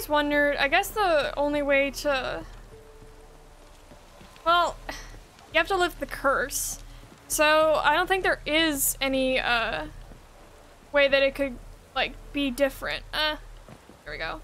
always wondered, I guess the only way to... Well, you have to lift the curse. So, I don't think there is any, way that it could, like, be different. There we go.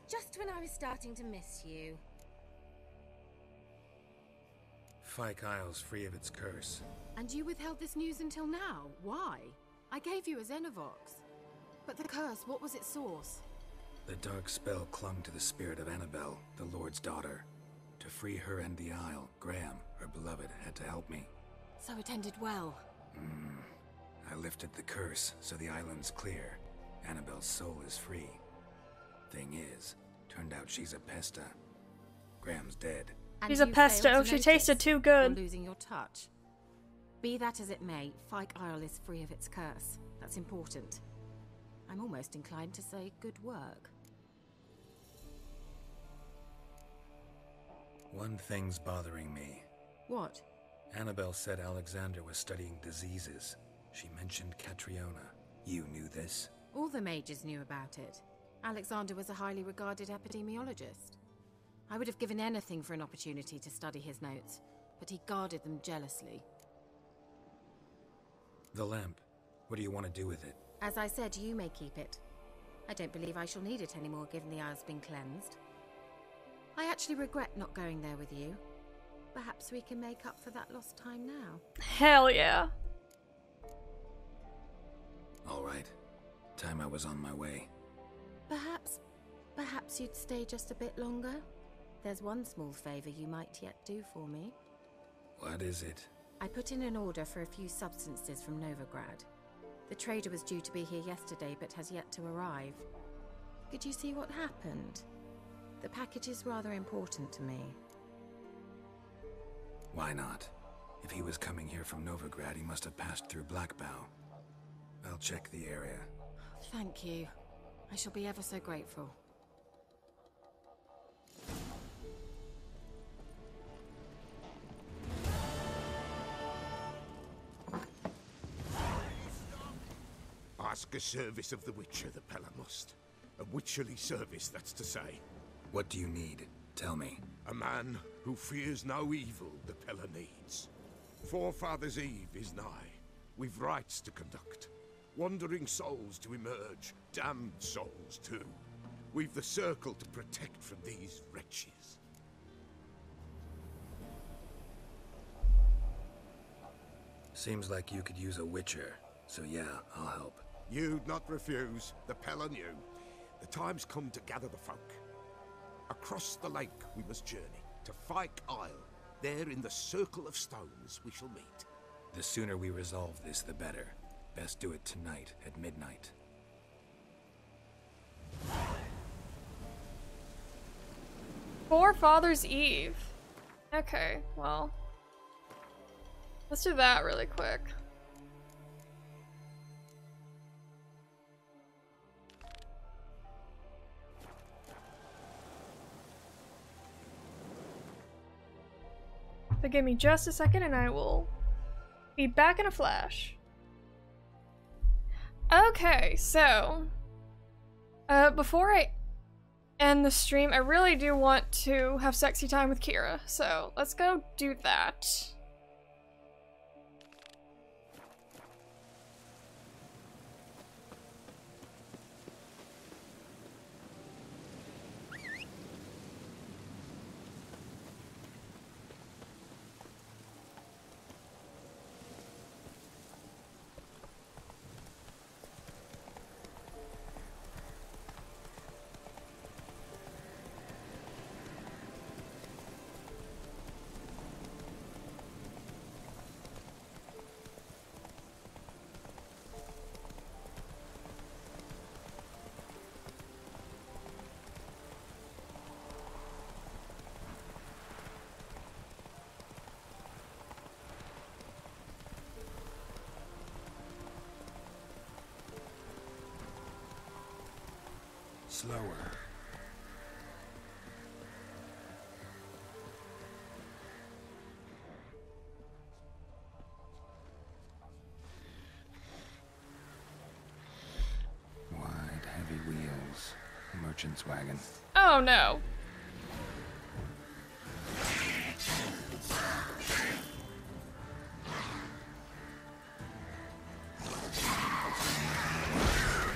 Just when I was starting to miss you. Fyke Isle's free of its curse. And you withheld this news until now? Why? I gave you a Xenovox. But the curse, what was its source? The dark spell clung to the spirit of Annabelle, the Lord's daughter. To free her and the Isle, Graham, her beloved, had to help me. So it ended well. I lifted the curse, so the island's clear. Annabelle's soul is free. Thing is, turned out she's a pesta. Graham's dead. She's a pesto. She tasted too good. You're losing your touch. Be that as it may, Fyke Isle is free of its curse. That's important. I'm almost inclined to say good work. One thing's bothering me. What? Annabelle said Alexander was studying diseases. She mentioned Catriona. You knew this? All the mages knew about it. Alexander was a highly regarded epidemiologist. I would have given anything for an opportunity to study his notes, but he guarded them jealously. The lamp. What do you want to do with it? As I said, you may keep it. I don't believe I shall need it anymore, given the Isle's been cleansed. I actually regret not going there with you. Perhaps we can make up for that lost time now. Hell yeah. All right. Time I was on my way. Perhaps you'd stay just a bit longer? There's one small favor you might yet do for me. What is it? I put in an order for a few substances from Novigrad. The trader was due to be here yesterday, but has yet to arrive. Could you see what happened? The package is rather important to me. Why not? If he was coming here from Novigrad, he must have passed through Blackbow. I'll check the area. Thank you. I shall be ever so grateful. Ask a service of the Witcher, the Pella must. A witcherly service, that's to say. What do you need? Tell me. A man who fears no evil the Pella needs. Forefathers' Eve is nigh. We've rites to conduct. Wandering souls to emerge, damned souls too. We've the circle to protect from these wretches. Seems like you could use a witcher, so yeah, I'll help. You'd not refuse, the Pella knew. The time's come to gather the folk. Across the lake we must journey, to Fyke Isle. There in the circle of stones we shall meet. The sooner we resolve this, the better. Best do it tonight at midnight. Forefathers' Eve. Okay, well. Let's do that really quick. So give me just a second and I will be back in a flash. Okay, so before I end the stream. I really do want to have sexy time with Keira, so let's go do that. Slower. Wide, heavy wheels. Merchant's wagon. Oh no.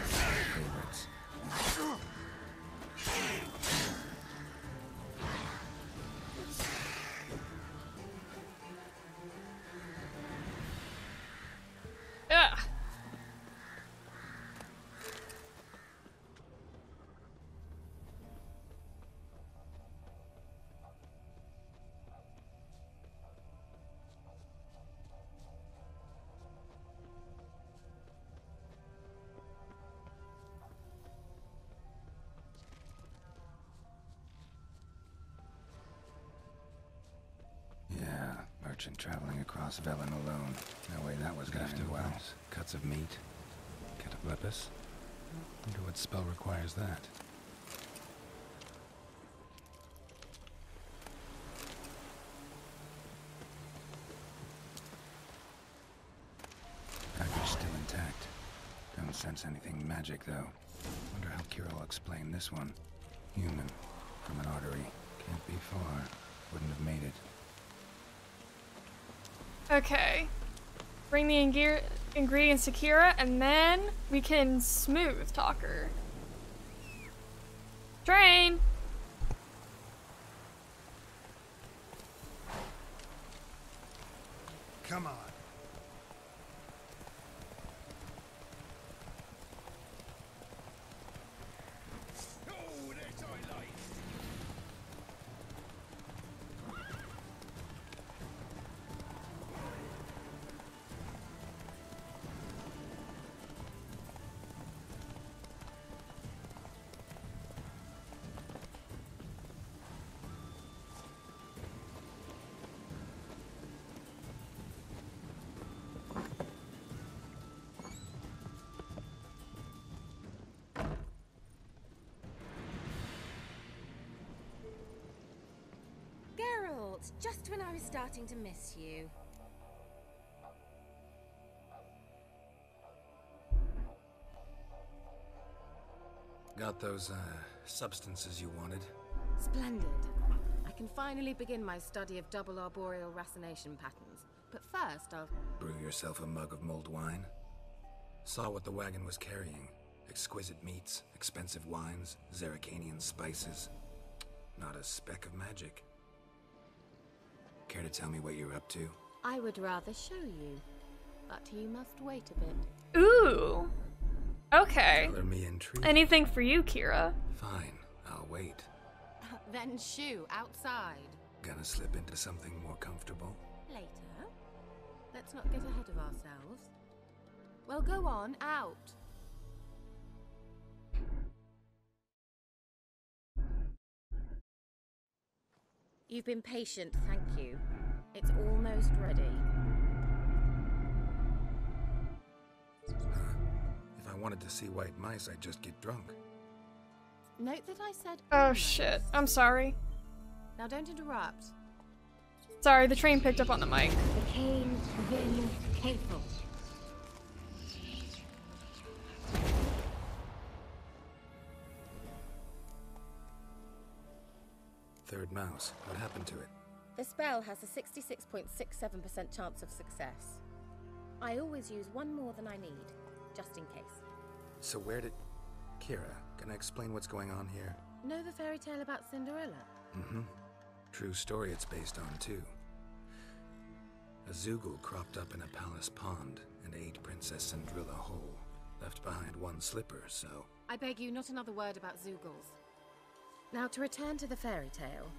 Favorites. Ugh. Yeah, merchant traveling across Velen alone. No way that was gonna end well. Cuts of meat. Cataplepis. Wonder what spell requires that. Package still intact. Don't sense anything magic though. Wonder how Keira will explain this one. Human. From an artery. Can't be far. Wouldn't have made it. Okay. Bring the ingredients to Keira, and then we can smooth talk her. Train! Come on. Oh, that I like. Geralt, just when I was starting to miss you. Got those, substances you wanted? Splendid. I can finally begin my study of double arboreal racination patterns. But first, I'll... Brew yourself a mug of mulled wine? Saw what the wagon was carrying. Exquisite meats, expensive wines, Zerrikanian spices. Not a speck of magic. Care to tell me what you're up to? I would rather show you. But you must wait a bit. Ooh. Okay. Color me intrigued. Anything for you, Keira. Fine, I'll wait. Then shoo, outside. Gonna slip into something more comfortable? Later. Let's not get ahead of ourselves. Well, go on, out. You've been patient, thank you. It's almost ready. If I wanted to see white mice, I'd just get drunk. Note that I said Oh almost. shit. I'm sorry. Now don't interrupt. Sorry, the train picked up on the mic. The cane, vin, capel. third mouse. What happened to it? The spell has a 66.67% chance of success. I always use one more than I need, just in case. So where did... Keira, can I explain what's going on here? Know the fairy tale about Cinderella? Mm-hmm. True story it's based on, too. A Zoogle cropped up in a palace pond and ate Princess Cinderella whole. Left behind one slipper, so... I beg you, not another word about Zoogles. Now, to return to the fairy tale,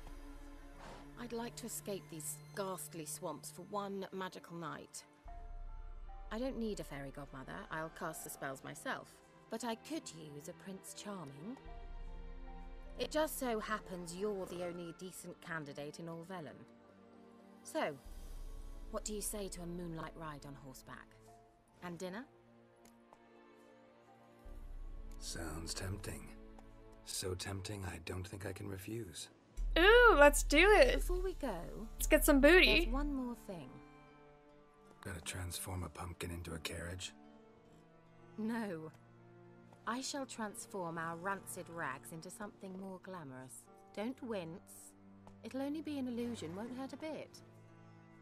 I'd like to escape these ghastly swamps for one magical night. I don't need a fairy godmother, I'll cast the spells myself. But I could use a Prince Charming. It just so happens you're the only decent candidate in all Velen. So, what do you say to a moonlight ride on horseback? And dinner? Sounds tempting. So tempting, I don't think I can refuse. Ooh, let's do it. Before we go, Let's get some booty. there's one more thing. Gotta transform a pumpkin into a carriage? No. I shall transform our rancid rags into something more glamorous. Don't wince. It'll only be an illusion, won't hurt a bit.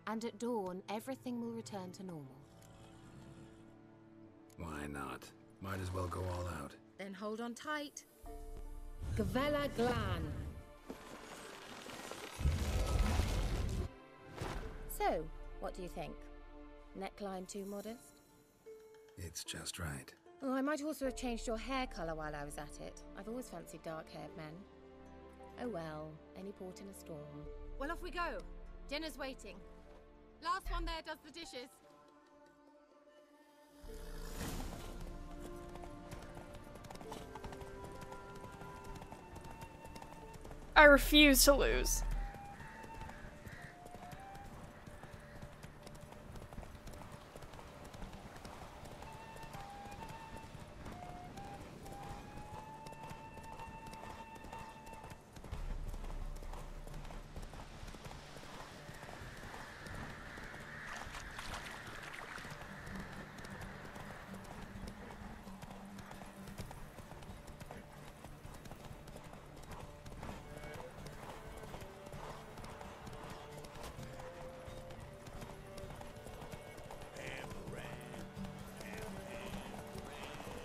And at dawn, everything will return to normal. Why not? Might as well go all out. Then hold on tight. Gavella Glan. So, what do you think? Neckline too modest? It's just right. Oh, I might also have changed your hair colour while I was at it. I've always fancied dark-haired men. Oh well, any port in a storm. Well, off we go. Dinner's waiting. Last one there does the dishes. I refuse to lose.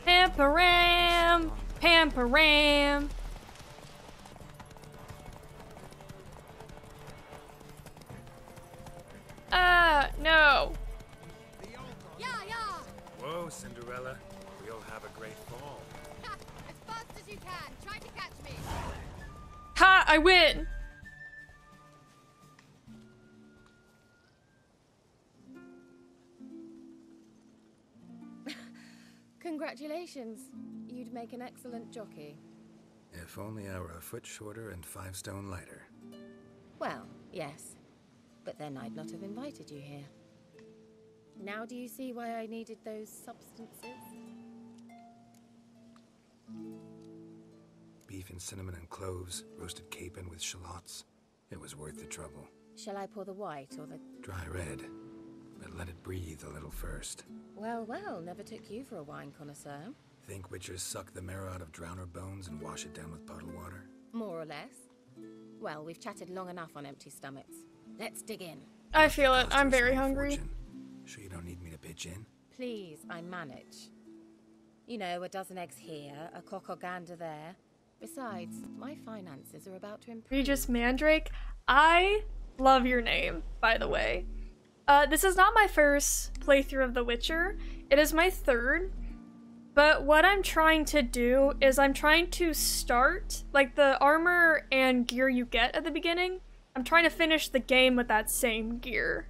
Pamparam, pamparam. No. Yeah, yeah! Whoa, Cinderella. We'll have a great fall. Ha! As fast as you can. Try to catch me. Ha! I win. Congratulations. You'd make an excellent jockey. If only I were a foot shorter and 5 stone lighter. Well, yes. But then I'd not have invited you here. Now do you see why I needed those substances? Beef and cinnamon and cloves, roasted capon with shallots. It was worth the trouble. Shall I pour the white or the... Dry red, but let it breathe a little first. Well, well, never took you for a wine connoisseur. Think witchers suck the marrow out of drowner bones and wash it down with puddle water? More or less. Well, we've chatted long enough on empty stomachs. Let's dig in. I feel it. Cost I'm you a very small hungry. fortune. Sure you don't need me to pitch in? Please, I manage. You know, a dozen eggs here, a cock or gander there. Besides, my finances are about to improve. Regis Mandrake. I love your name, by the way. This is not my first playthrough of The Witcher. It is my third. But what I'm trying to do is I'm trying to start, like the armor and gear you get at the beginning, I'm trying to finish the game with that same gear.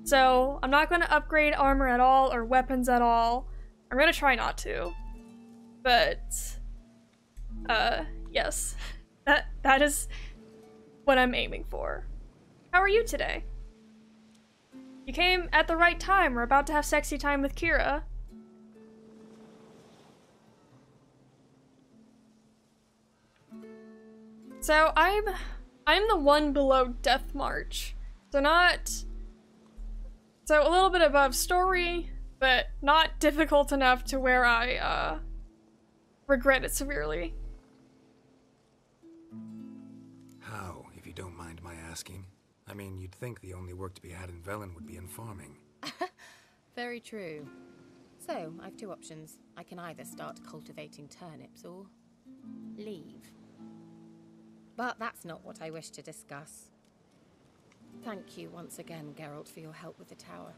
So I'm not going to upgrade armor at all or weapons at all. I'm going to try not to. But, yes. That is what I'm aiming for. How are you today? You came at the right time. We're about to have sexy time with Keira. So I'm the one below Death March. So a little bit above story, but not difficult enough to where I regret it severely. How, if you don't mind my asking? I mean, you'd think the only work to be had in Velen would be in farming. Very true. So, I've two options. I can either start cultivating turnips or leave. But that's not what I wish to discuss. Thank you once again, Geralt, for your help with the tower.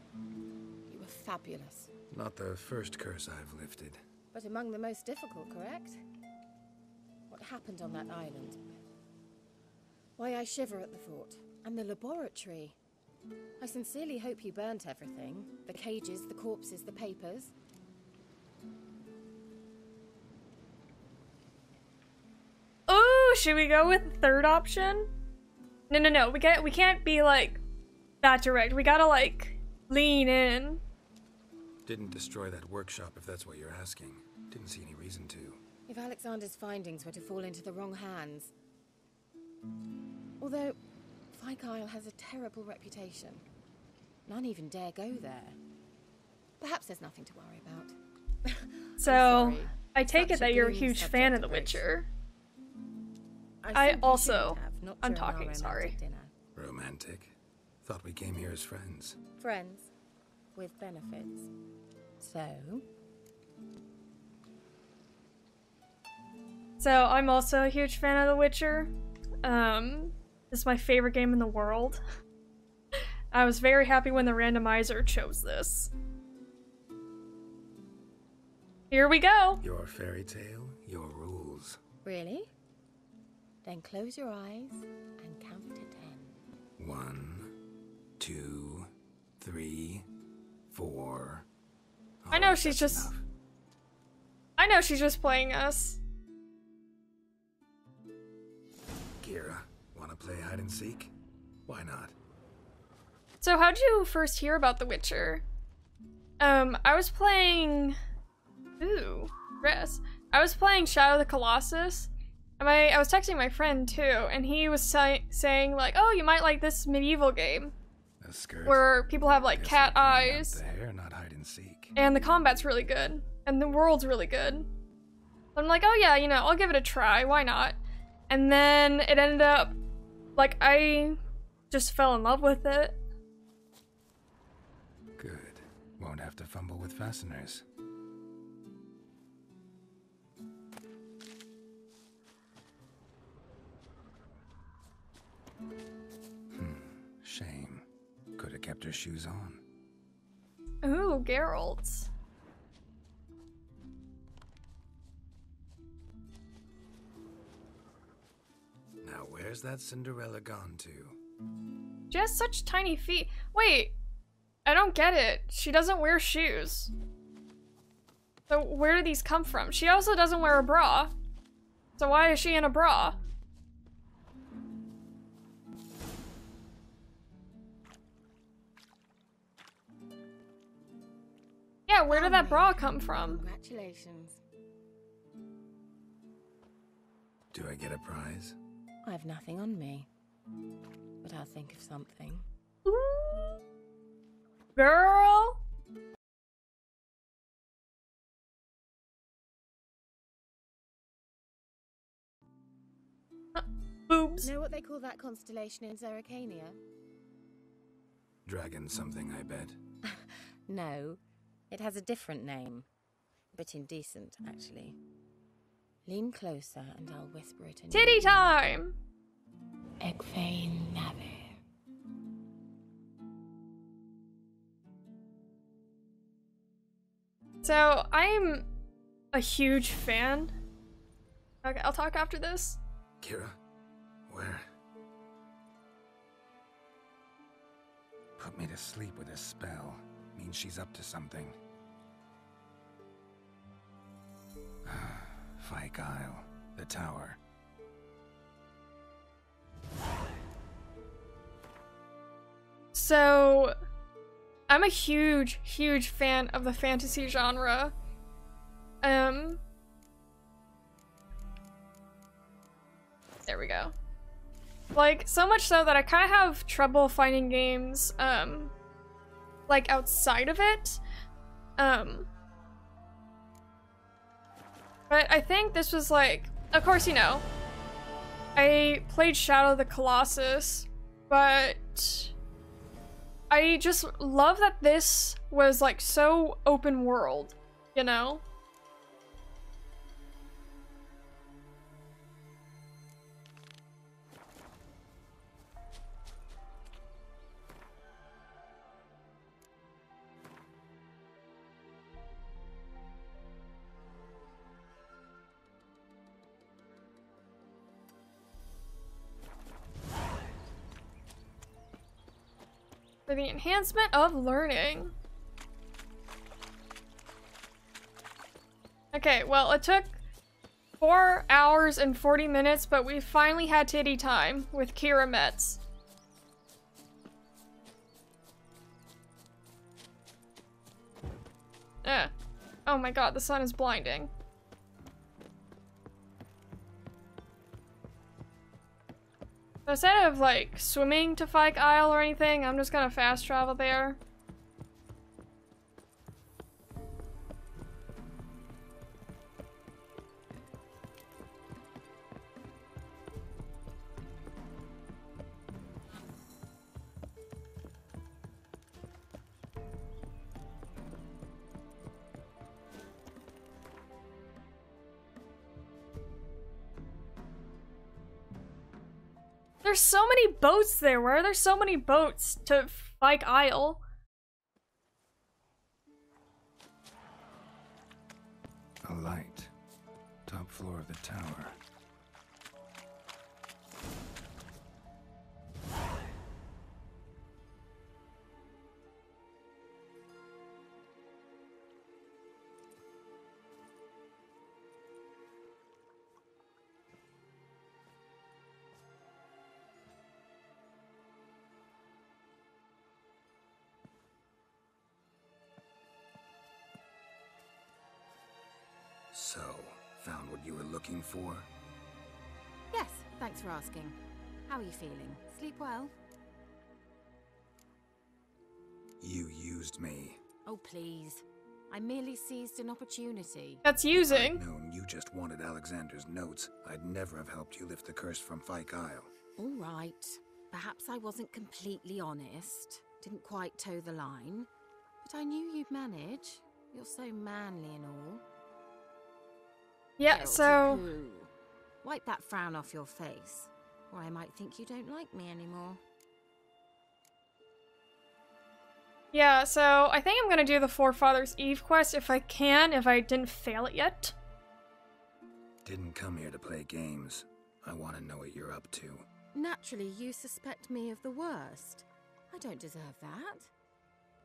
You were fabulous. Not the first curse I've lifted. But among the most difficult, correct? What happened on that island? Why, I shiver at the thought. And the laboratory. I sincerely hope you burnt everything. The cages, the corpses, the papers. Oh, should we go with the third option? No. We can't be like that direct. We gotta like lean in. Didn't destroy that workshop if that's what you're asking. Didn't see any reason to. If Alexander's findings were to fall into the wrong hands. Although, Fyke Isle has a terrible reputation. None even dare go there. Perhaps there's nothing to worry about. So, I take it that you're a huge fan of The Witcher. I'm talking, sorry. Romantic? Thought we came here as friends. Friends. With benefits. So, I'm also a huge fan of The Witcher. This is my favorite game in the world. I was very happy when the randomizer chose this. Here we go! Your fairy tale, your rules. Really? Then close your eyes and count to 10. 1, 2, 3, 4. I know she's just... enough. I know she's just playing us. Keira, wanna play hide and seek? Why not? So how'd you first hear about The Witcher? I was playing... Ooh, Rest. I was playing Shadow of the Colossus. And I was texting my friend too, and he was saying like, oh, you might like this medieval game. A skirt. Where people have like cat eyes. The hair, not hide and seek. And the combat's really good. And the world's really good. I'm like, oh yeah, you know, I'll give it a try, why not? And then it ended up, like, I just fell in love with it. Good. Won't have to fumble with fasteners. Shame. Could have kept her shoes on. Ooh, Geralt. Now where's that Cinderella gone to? She has such tiny feet. Wait, I don't get it. She doesn't wear shoes. So where do these come from? She also doesn't wear a bra. So why is she in a bra? Yeah, where did that bra come from? Congratulations. Do I get a prize? I have nothing on me, but I'll think of something. Ooh. Girl! Boobs. Know what they call that constellation in Zerrikania? Dragon something, I bet. No, it has a different name. A bit indecent, actually. Lean closer and I'll whisper it in Titty time! Egfain Nave. So, I'm a huge fan. Okay, I'll talk after this. Keira, where? Put me to sleep with a spell. Means she's up to something. Fyke Isle, the tower. So, I'm a huge, huge fan of the fantasy genre. There we go. Like, so much so that I kind of have trouble finding games, like, outside of it. But I think this was like, of course, you know, I played Shadow of the Colossus, but I just love that this was like so open world, you know? For the enhancement of learning. Okay, well, it took 4 hours and 40 minutes, but we finally had titty time with Keira Metz. Oh my god, the sun is blinding. So instead of like swimming to Fyke Isle or anything, I'm just gonna fast travel there. There's so many boats there. Why are there so many boats to Fyke Isle? A light. Top floor of the tower. So, found what you were looking for? Yes, thanks for asking. How are you feeling? Sleep well? You used me. Oh, please. I merely seized an opportunity. That's If using. I'd known you just wanted Alexander's notes, I'd never have helped you lift the curse from Fyke Isle. All right. Perhaps I wasn't completely honest. Didn't quite toe the line. But I knew you'd manage. You're so manly and all. Yeah, Guilty so... poo. Wipe that frown off your face, or I might think you don't like me anymore. Yeah, so I think I'm gonna do the Forefathers Eve quest if I can, if I didn't fail it yet. Didn't come here to play games. I want to know what you're up to. Naturally, you suspect me of the worst. I don't deserve that.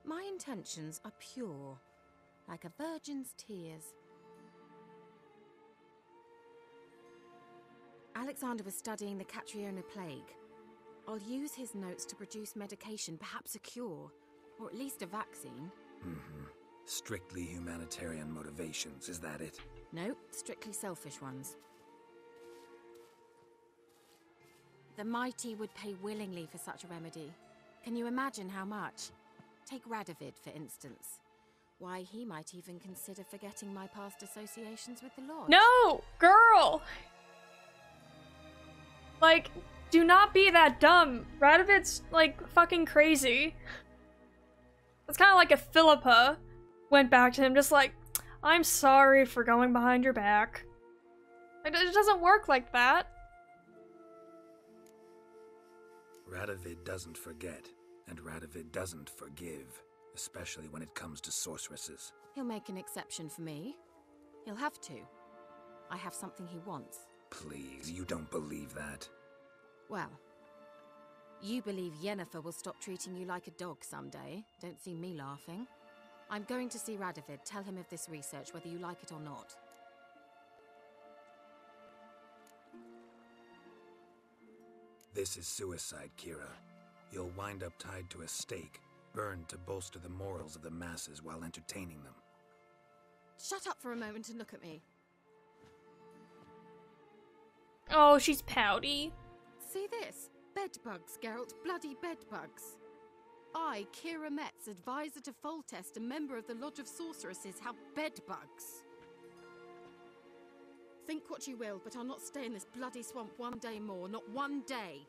My intentions are pure, like a virgin's tears. Alexander was studying the Catriona plague. I'll use his notes to produce medication, perhaps a cure, or at least a vaccine. Strictly humanitarian motivations, is that it? No, strictly selfish ones. The mighty would pay willingly for such a remedy. Can you imagine how much? Take Radovid, for instance. Why, he might even consider forgetting my past associations with the Lodge. No! Girl! Like, do not be that dumb. Radovid's, like, fucking crazy. It's kind of like if Philippa went back to him just like, I'm sorry for going behind your back. It doesn't work like that. Radovid doesn't forget, and Radovid doesn't forgive, especially when it comes to sorceresses. He'll make an exception for me. He'll have to. I have something he wants. Please, you don't believe that. Well, you believe Yennefer will stop treating you like a dog someday. Don't see me laughing. I'm going to see Radovid. Tell him of this research, whether you like it or not. This is suicide, Keira. You'll wind up tied to a stake, burned to bolster the morals of the masses while entertaining them. Shut up for a moment and look at me. Oh, she's pouty. See this? Bedbugs, Geralt. Bloody bedbugs. I, Keira Metz, advisor to Foltest, a member of the Lodge of Sorceresses, have bedbugs. Think what you will, but I'll not stay in this bloody swamp one day more. Not one day.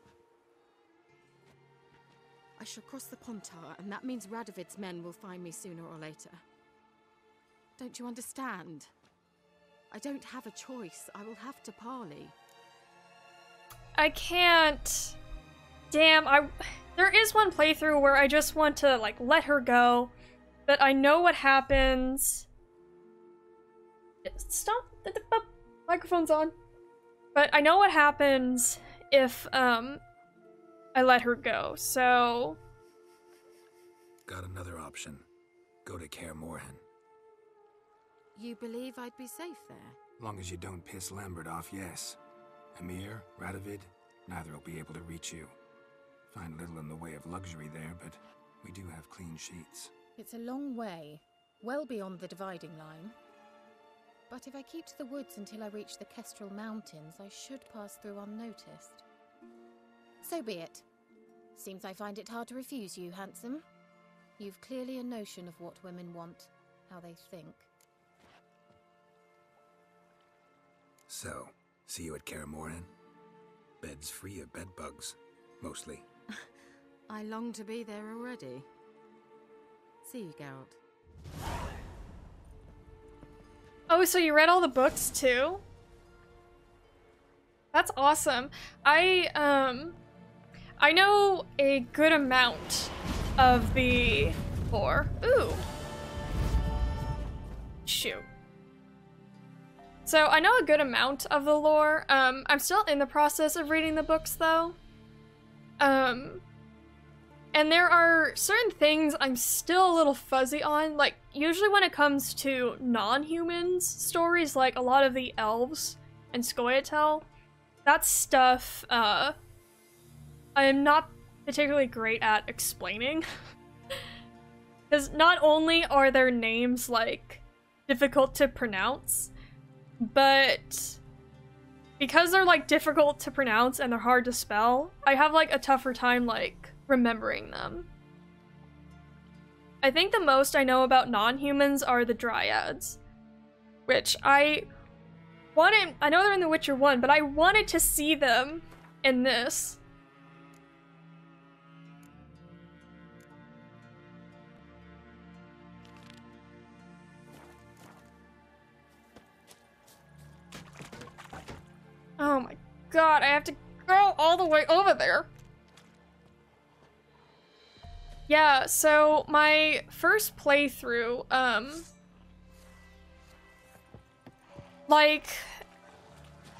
I shall cross the Pontar, and that means Radovid's men will find me sooner or later. Don't you understand? I don't have a choice. I will have to parley. I can't. Damn, there is one playthrough where I just want to, like, let her go, but I know what happens. Stop. Microphone's on. But I know what happens if, I let her go, so... Got another option. Go to Keira. You believe I'd be safe there? Long as you don't piss Lambert off, yes. Emir, Radovid, neither will be able to reach you. Find little in the way of luxury there, but we do have clean sheets. It's a long way, well beyond the dividing line. But if I keep to the woods until I reach the Kestrel Mountains, I should pass through unnoticed. So be it. Seems I find it hard to refuse you, handsome. You've clearly a notion of what women want, how they think. So, see you at Keira. Bed's free of bedbugs, mostly. I long to be there already. See you, Geralt. Oh, so you read all the books too? That's awesome. I know a good amount of the lore. Ooh. Shoot. So I know a good amount of the lore. I'm still in the process of reading the books though. And there are certain things I'm still a little fuzzy on. Like, usually when it comes to non-humans stories, like a lot of the elves and Scoia'tael, that stuff, I am not particularly great at explaining. Because not only are their names, like, difficult to pronounce, but because they're, like, difficult to pronounce and they're hard to spell, I have, like, a tougher time, like, remembering them. I think the most I know about non-humans are the dryads, which I know they're in The Witcher 1, but I wanted to see them in this. Oh my god, I have to go all the way over there. Yeah, so my first playthrough, like,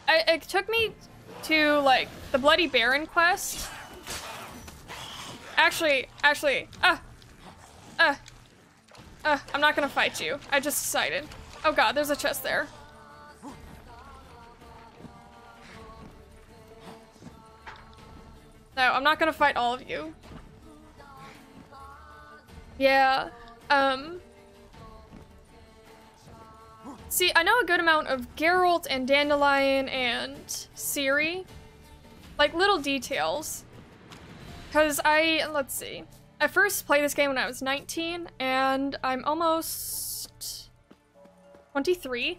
it took me to, like, the Bloody Baron quest. Actually, I'm not gonna fight you. I just decided. Oh god, there's a chest there. No, I'm not gonna fight all of you. Yeah, see, I know a good amount of Geralt and Dandelion and Ciri. Like, little details. Because let's see. I first played this game when I was 19, and I'm almost 23.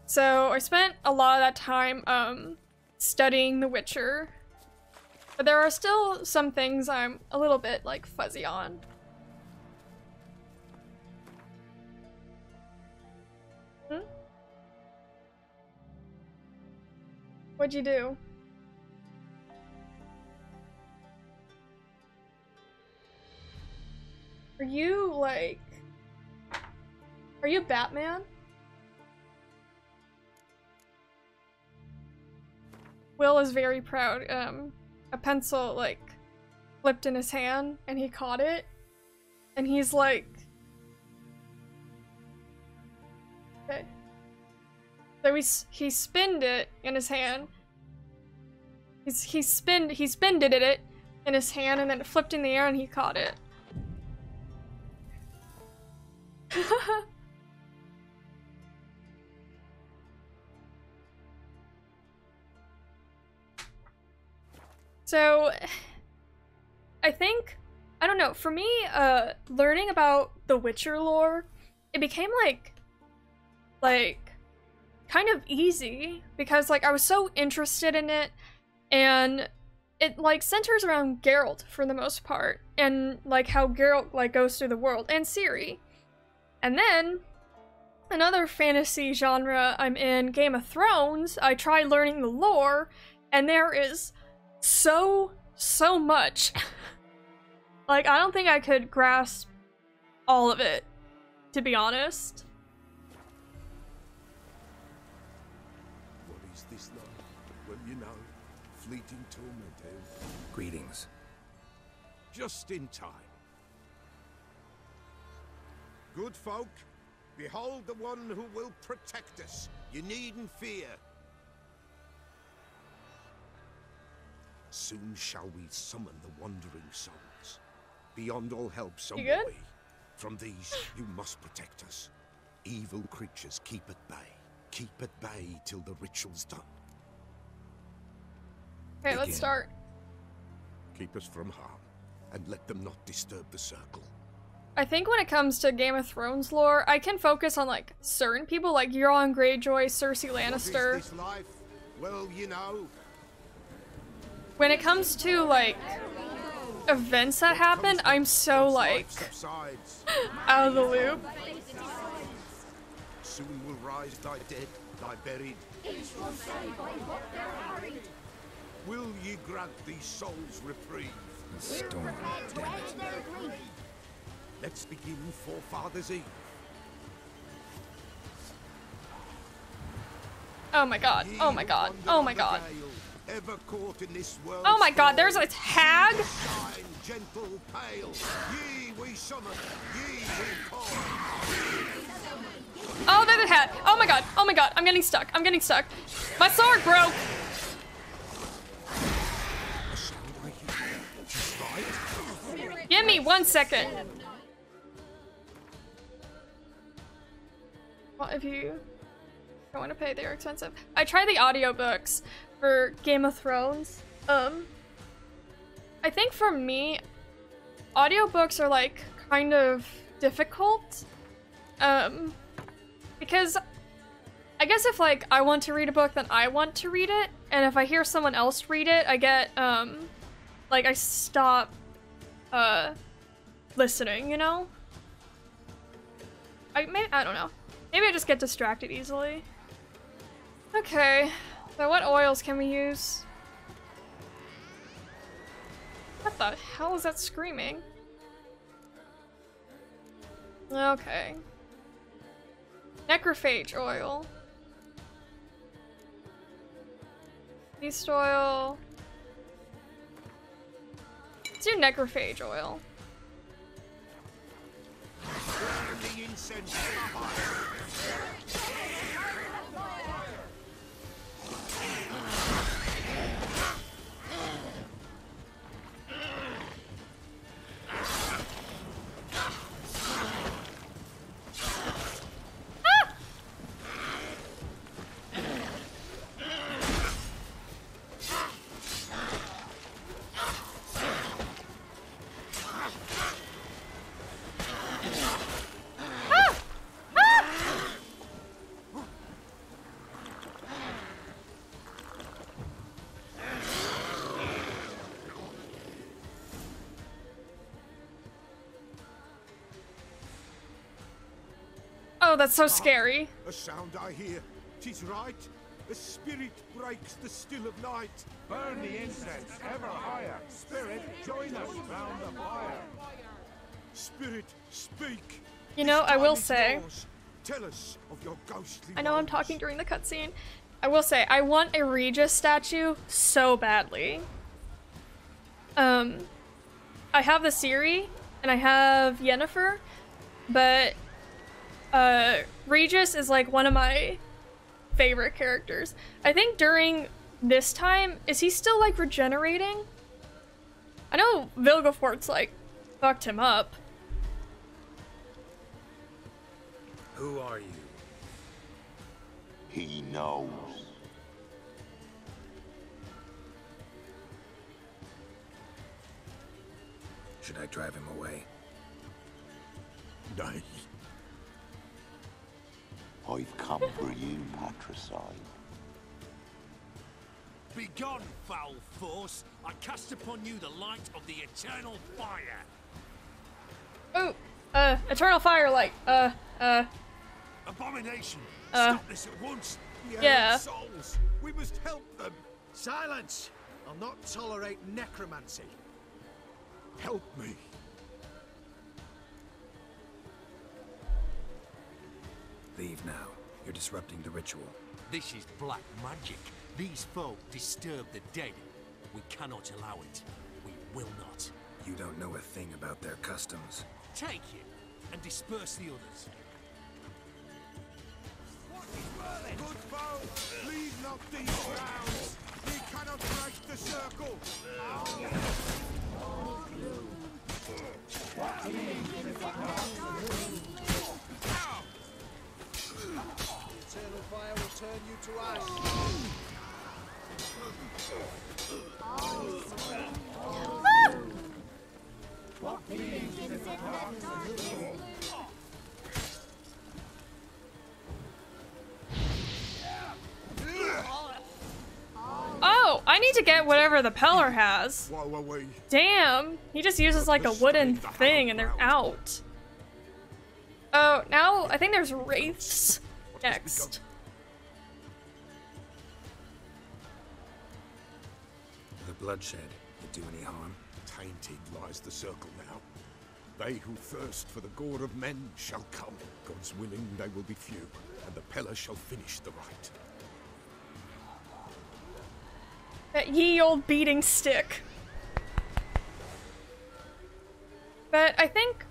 So I spent a lot of that time, studying The Witcher. But there are still some things I'm a little bit, like, fuzzy on. What'd you do? Are you, like... Are you Batman? Will is very proud. A pencil, like, flipped in his hand, and he caught it. And he's like... Okay. So he spinned it in his hand. He spinned it in his hand, and then it flipped in the air, and he caught it. So, I think, I don't know, for me, learning about the Witcher lore, it became like, kind of easy because like I was so interested in it, and it like centers around Geralt for the most part, and like how Geralt like goes through the world, and Ciri. And then another fantasy genre I'm in, Game of Thrones, I tried learning the lore, and there is so much. Like, I don't think I could grasp all of it, to be honest. What is this like? Well, you know, fleeting torment, eh? Greetings. Just in time. Good folk, behold the one who will protect us. You needn't fear. Soon shall we summon the wandering souls. Beyond all help, some You good? way. From these, you must protect us. Evil creatures keep at bay. Keep at bay till the ritual's done. Okay, let's Begin. start. Keep us from harm, and let them not disturb the circle. I think when it comes to Game of Thrones lore, I can focus on like certain people, like Euron Greyjoy, Cersei Lannister. What is this life? Well, you know. When it comes to like events that happen, I'm so like Subsides. out of the loop. Soon will rise thy dead, thy buried. Will ye grant these souls reprieve? The storm, damn it. Let's begin Forefathers' Eve. Oh my god, oh my god, oh my god. Ever caught in this world. Oh my god, there's a hag? Shine, gentle, pale. Ye we summon, ye we call. Oh, there's a hat. Oh my god, I'm getting stuck, I'm getting stuck. My sword broke. A sound I hear. She's right. Give me 1 second. Well, if you don't want to pay, they're expensive. I tried the audiobooks for Game of Thrones. I think for me, audiobooks are like kind of difficult. Because I guess if like I want to read a book, then I want to read it, and if I hear someone else read it, I get like I stop listening, you know? I don't know. Maybe I just get distracted easily. Okay, so what oils can we use? What the hell is that screaming? Okay. Necrophage oil. Yeast oil. Let's do necrophage oil. Burn the incense fire. Oh, that's so scary. A sound I hear. 'Tis right. A spirit breaks the still of night. Burn the incense ever higher. Spirit, join us round the fire. Spirit, speak. You know, This I will time is say, yours. Tell us of your ghostly I know I'm woes. talking during the cutscene. I will say, I want a Regis statue so badly. I have the Ciri, and I have Yennefer, but Regis is like one of my favorite characters. I think during this time, is he still like regenerating? I know Vilgefortz like fucked him up. Who are you? He knows. Should I drive him away? Nay. I've come for you, patricide. Begone, foul force! I cast upon you the light of the eternal fire! Oh, eternal firelight. Abomination! Stop this at once! Yeah. Souls! We must help them! Silence! I'll not tolerate necromancy. Help me. Leave now. You're disrupting the ritual. This is black magic. These folk disturb the dead. We cannot allow it. We will not. You don't know a thing about their customs. Take it and disperse the others. Good foe, leave not these grounds. We cannot break the circle. Eternal fire will turn you to ash. Oh, I need to get whatever the Peller has. While we Damn, he just uses like a wooden thing and they're out. Oh, now I think there's wraiths next. The bloodshed, it do any harm? tainted lies the circle now. They who thirst for the gore of men shall come. God's willing, they will be few, and the Peller shall finish the rite. That ye old beating stick. But I think...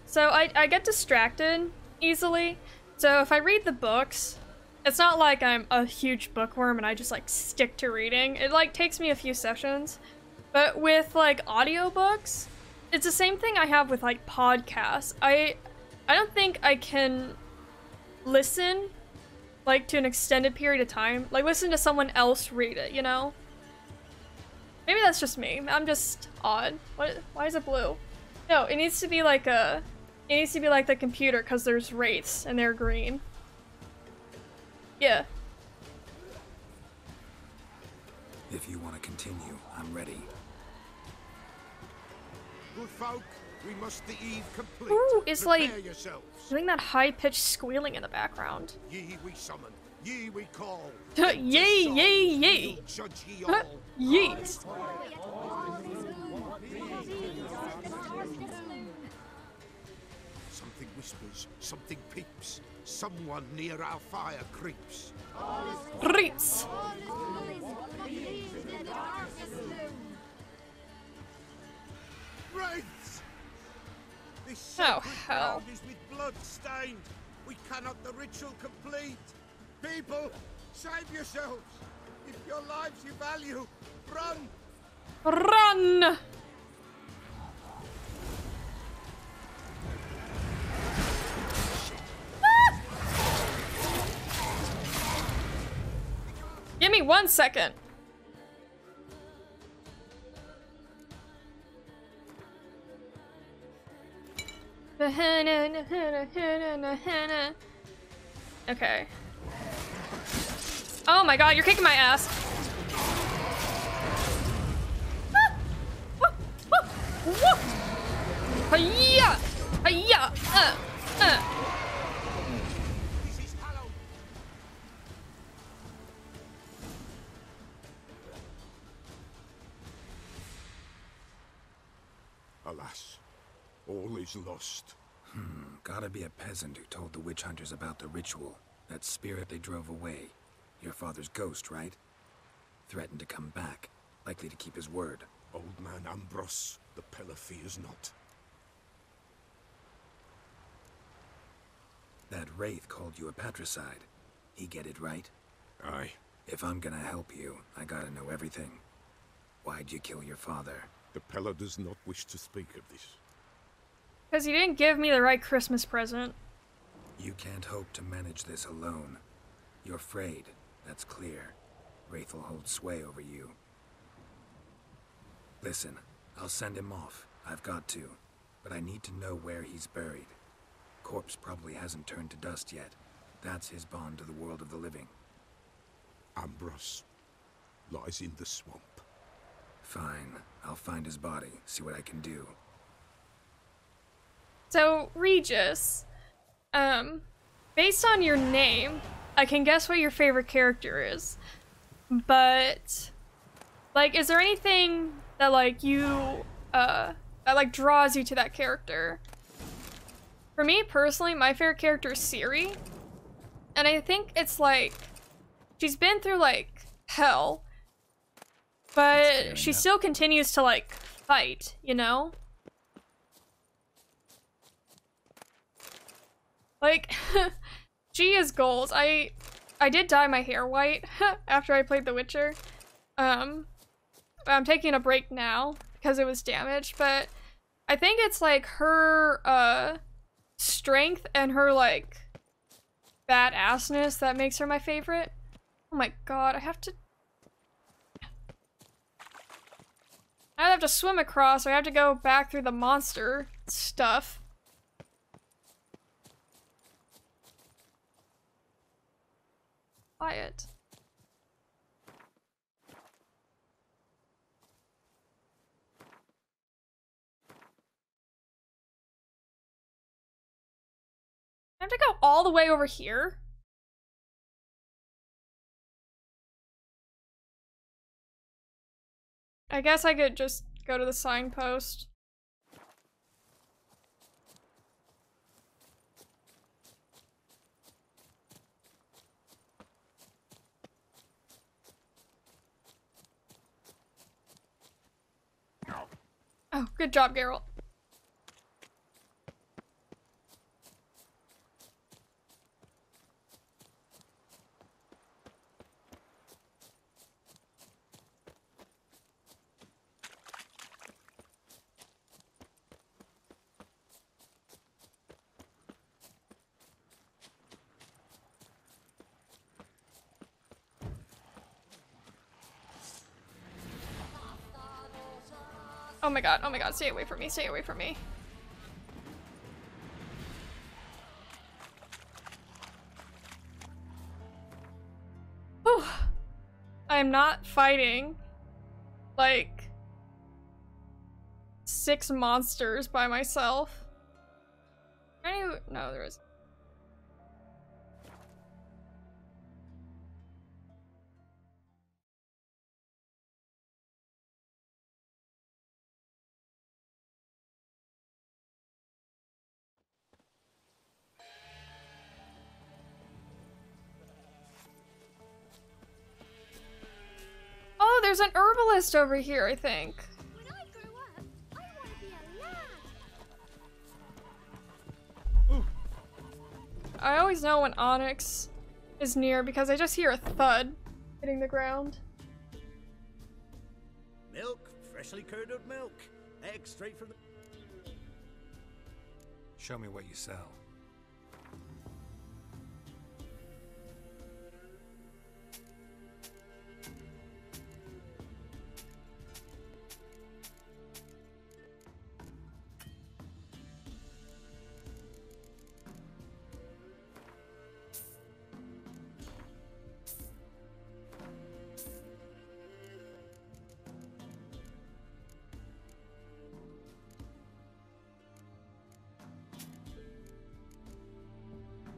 So I get distracted easily. So if I read the books, it's not like I'm a huge bookworm and I just like stick to reading. It like takes me a few sessions. But with like audiobooks, it's the same thing I have with like podcasts. I don't think I can listen like to an extended period of time. Like listen to someone else read it, you know? Maybe that's just me. I'm just odd. What? Why is it blue? No, it needs to be like a... It needs to be like the computer because there's wraiths and they're green. Yeah. If you want to continue, I'm ready. Good folk, we must the eve complete. Ooh, it's Prepare like yourselves. doing that high-pitched squealing in the background. Ye we summon, ye we call. Yay, yay, yay! We'll judge ye all. Yeet! Something whispers, something peeps. Someone near our fire creeps. Creeps! Wraiths! This Oh, sacred hell. ground is with blood stained. We cannot the ritual complete. People, save yourselves. If your lives you value, run. Run! Ah! Give me 1 second. Okay. Oh my god, you're kicking my ass. Ah! Woo! Woo! Woo! Hi-ya! Hi-ya! This is hallowed. Alas, all is lost. Gotta be a peasant who told the witch hunters about the ritual. That spirit they drove away. Your father's ghost, right? Threatened to come back. Likely to keep his word. Old man Ambros, the Peller fears not. That wraith called you a patricide. He get it right? Aye. If I'm gonna help you, I gotta know everything. Why'd you kill your father? The Peller does not wish to speak of this. Because you didn't give me the right Christmas present. You can't hope to manage this alone. You're afraid, that's clear. Wraith will hold sway over you. Listen, I'll send him off. I've got to. But I need to know where he's buried. Corpse probably hasn't turned to dust yet. That's his bond to the world of the living. Ambrose lies in the swamp. Fine. I'll find his body, see what I can do. So, Regis, based on your name, I can guess what your favorite character is. But, like, is there anything that, like, that, like, draws you to that character? For me, personally, my favorite character is Ciri. And I think it's, like, she's been through, like, hell. But she still continues to, like, fight, you know? Like, she is goals. I did dye my hair white after I played The Witcher. I'm taking a break now because it was damaged, but I think it's like her strength and her like badassness that makes her my favorite. Oh my god, I have to swim across, so I have to go back through the monster stuff. Quiet. I have to go all the way over here? I guess I could just go to the signpost. Oh, good job, Geralt. Oh my god, stay away from me, stay away from me. Whew. I am not fighting, like, 6 monsters by myself. No, there isn't. Oh, there's an herbalist over here, I think. When I grow up, I want to be a lad. I always know when Onyx is near because I just hear a thud hitting the ground. Milk, freshly curdled milk. Eggs straight from the... Show me what you sell.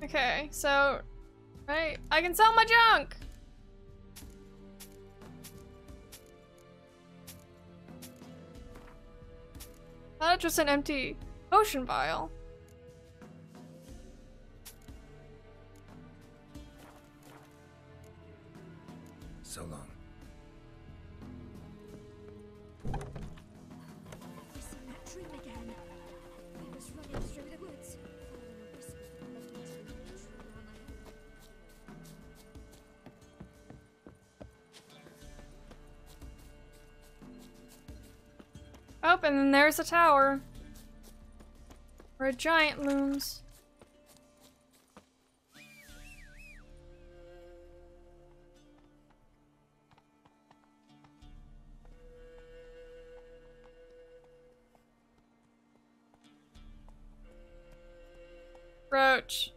Okay, so, right, I can sell my junk! That's just an empty potion vial. So long. I've seen that dream again. I was running through the woods. Following a whisper that led me to a tree on my own. Oh, and then there's a tower. Where a giant looms. Roach.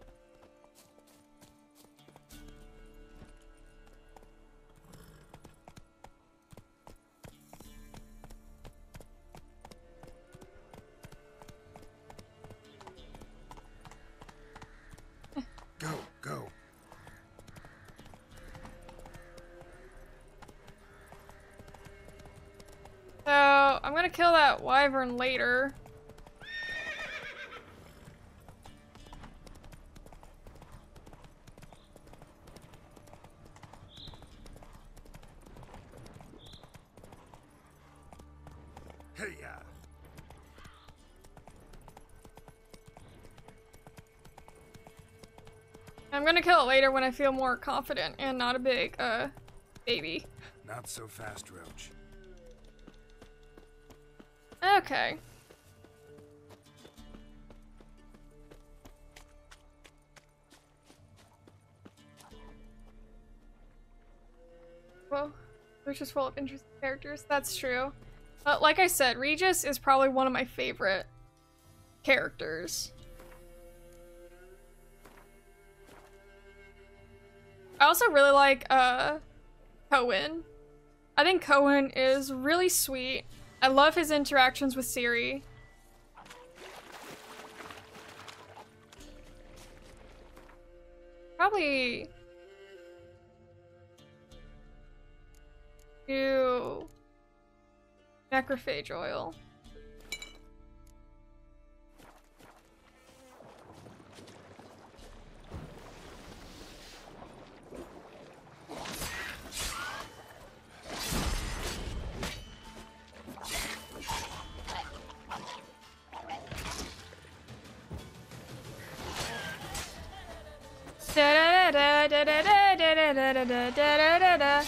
gonna kill that wyvern later. Hey, I'm gonna kill it later when I feel more confident and not a big, baby. Not so fast, Roach. Okay. Well, which is full of interesting characters. That's true. But like I said, Regis is probably one of my favorite characters. I also really like, Cohen. I think Cohen is really sweet. I love his interactions with Ciri. Probably do necrophage oil. Da da da da da da da da da da da da.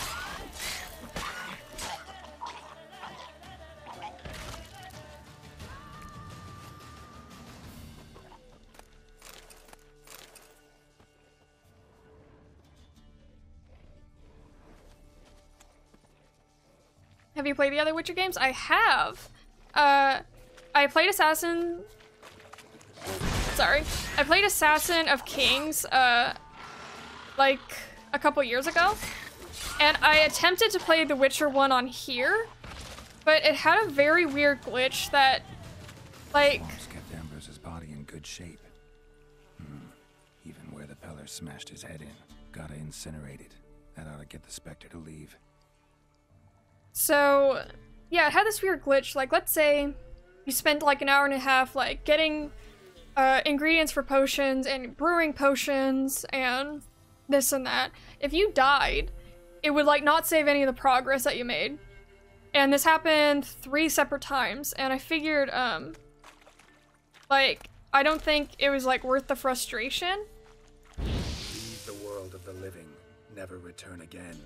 Have you played the other Witcher games? I have. I played Assassin. Sorry. I played Assassin of Kings, like a couple years ago. And I attempted to play The Witcher 1 on here, but it had a very weird glitch that, like... Almost kept Ambrose's body in good shape. Even where the Peller smashed his head in. Gotta incinerate it. That ought to get the Spectre to leave. So, yeah, it had this weird glitch. Like, let's say you spent like an hour and a half, like, getting ingredients for potions and brewing potions and this and that. If you died, it would, like, not save any of the progress that you made. And this happened 3 separate times, and I figured, like, I don't think it was, like, worth the frustration. Leave the world of the living. Never return again.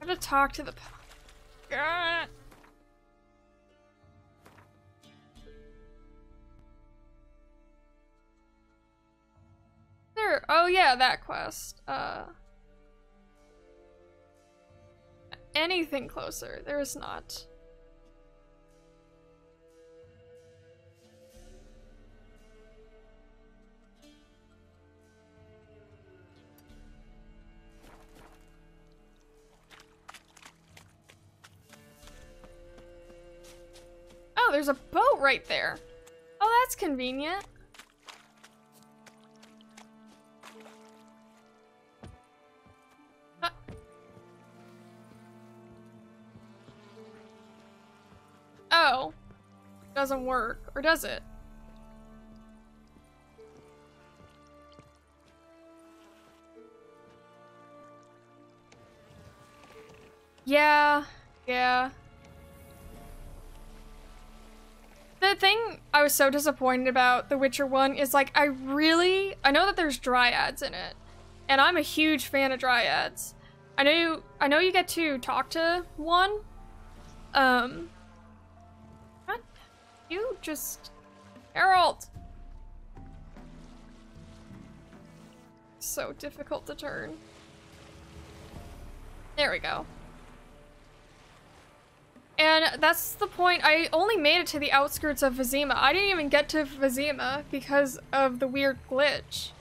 I have to talk to the... God. There. Oh yeah, that quest. Anything closer? There is not. Oh, there's a boat right there. Oh, that's convenient. Oh. Doesn't work. Or does it? Yeah. Yeah. The thing I was so disappointed about The Witcher 1 is, like, I know that there's dryads in it, and I'm a huge fan of dryads. I know you get to talk to one. Not you, just Harold. So difficult to turn. There we go. And that's the point. I only made it to the outskirts of Vizima. I didn't even get to Vizima because of the weird glitch.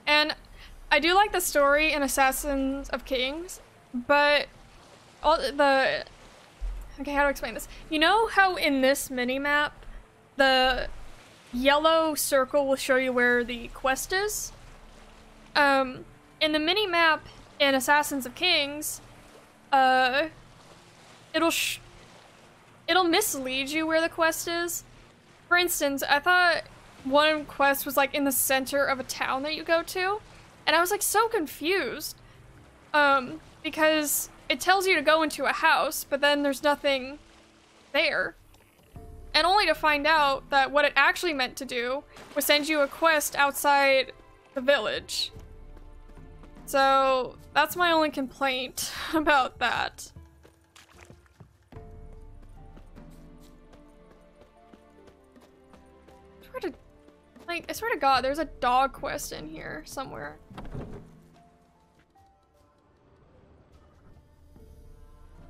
And I do like the story in Assassins of Kings, but all the... Okay, how to explain this? You know how in this mini-map, the yellow circle will show you where the quest is? In the mini-map in Assassins of Kings, it'll mislead you where the quest is. For instance, I thought one quest was like in the center of a town that you go to, and I was like so confused, because it tells you to go into a house, but then there's nothing there. And only to find out that what it actually meant to do was send you a quest outside the village. So that's my only complaint about that. I swear to God, there's a dog quest in here somewhere.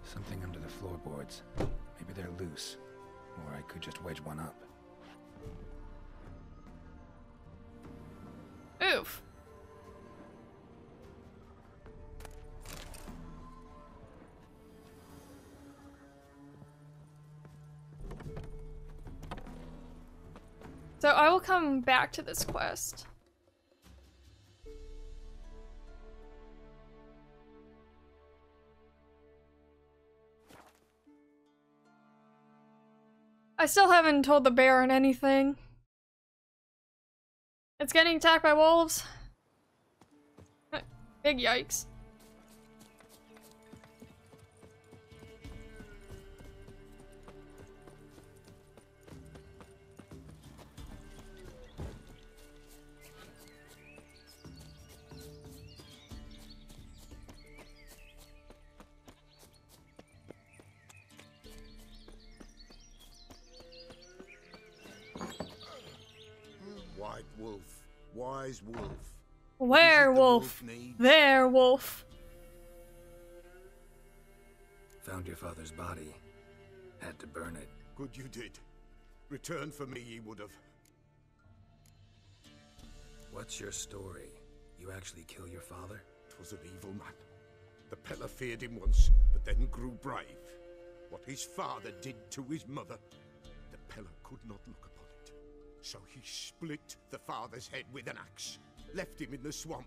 Something under the floorboards. Maybe they're loose. Or I could just wedge one up. Oof. So I will come back to this quest. I still haven't told the Baron anything. It's getting attacked by wolves. Big yikes. White wolf, wise wolf. Werewolf. Werewolf. Found your father's body. Had to burn it. Good you did. Return for me ye would have. What's your story? You actually kill your father? 'Twas an evil man. The Peller feared him once, but then grew brave. What his father did to his mother, the Peller could not look upon it. So he split the father's head with an axe, left him in the swamp.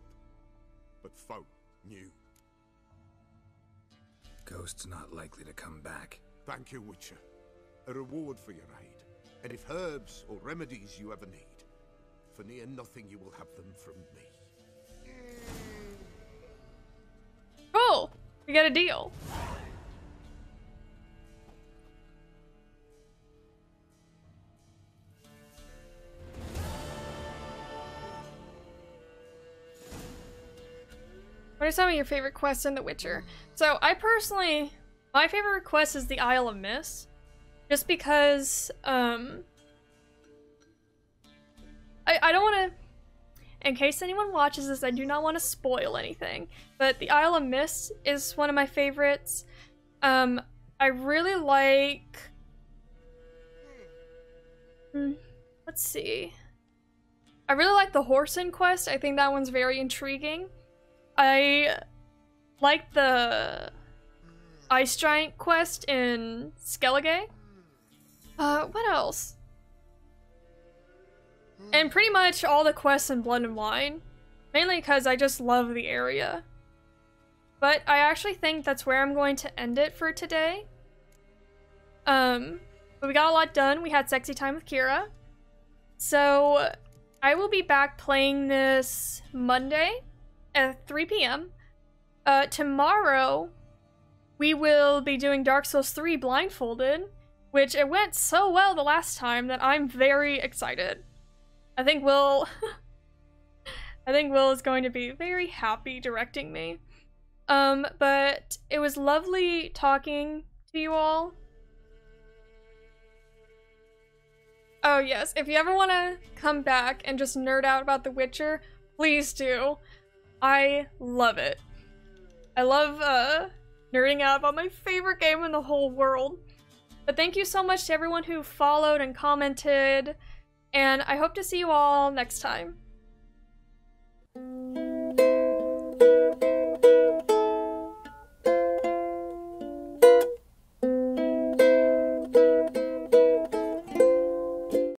But folk knew. Ghost's not likely to come back. Thank you, Witcher. A reward for your aid. And if herbs or remedies you ever need, for near nothing you will have them from me. Cool. We got a deal. What are some of your favorite quests in The Witcher? So I personally, my favorite quest is the Isle of Mist, just because I don't want to, in case anyone watches this, I do not want to spoil anything, but the Isle of Mist is one of my favorites. I really like, let's see, I really like the Whoreson quest. I think that one's very intriguing. I like the Ice Giant quest in Skellige. What else? And pretty much all the quests in Blood and Wine. Mainly because I just love the area. But I actually think that's where I'm going to end it for today. But we got a lot done. We had sexy time with Keira. So I will be back playing this Monday at 3 p.m. Tomorrow, we will be doing Dark Souls 3 blindfolded, which it went so well the last time that I'm very excited. I think Will is going to be very happy directing me. But it was lovely talking to you all. Oh yes, if you ever want to come back and just nerd out about The Witcher, please do. I love it. I love nerding out about my favorite game in the whole world. But thank you so much to everyone who followed and commented, and I hope to see you all next time.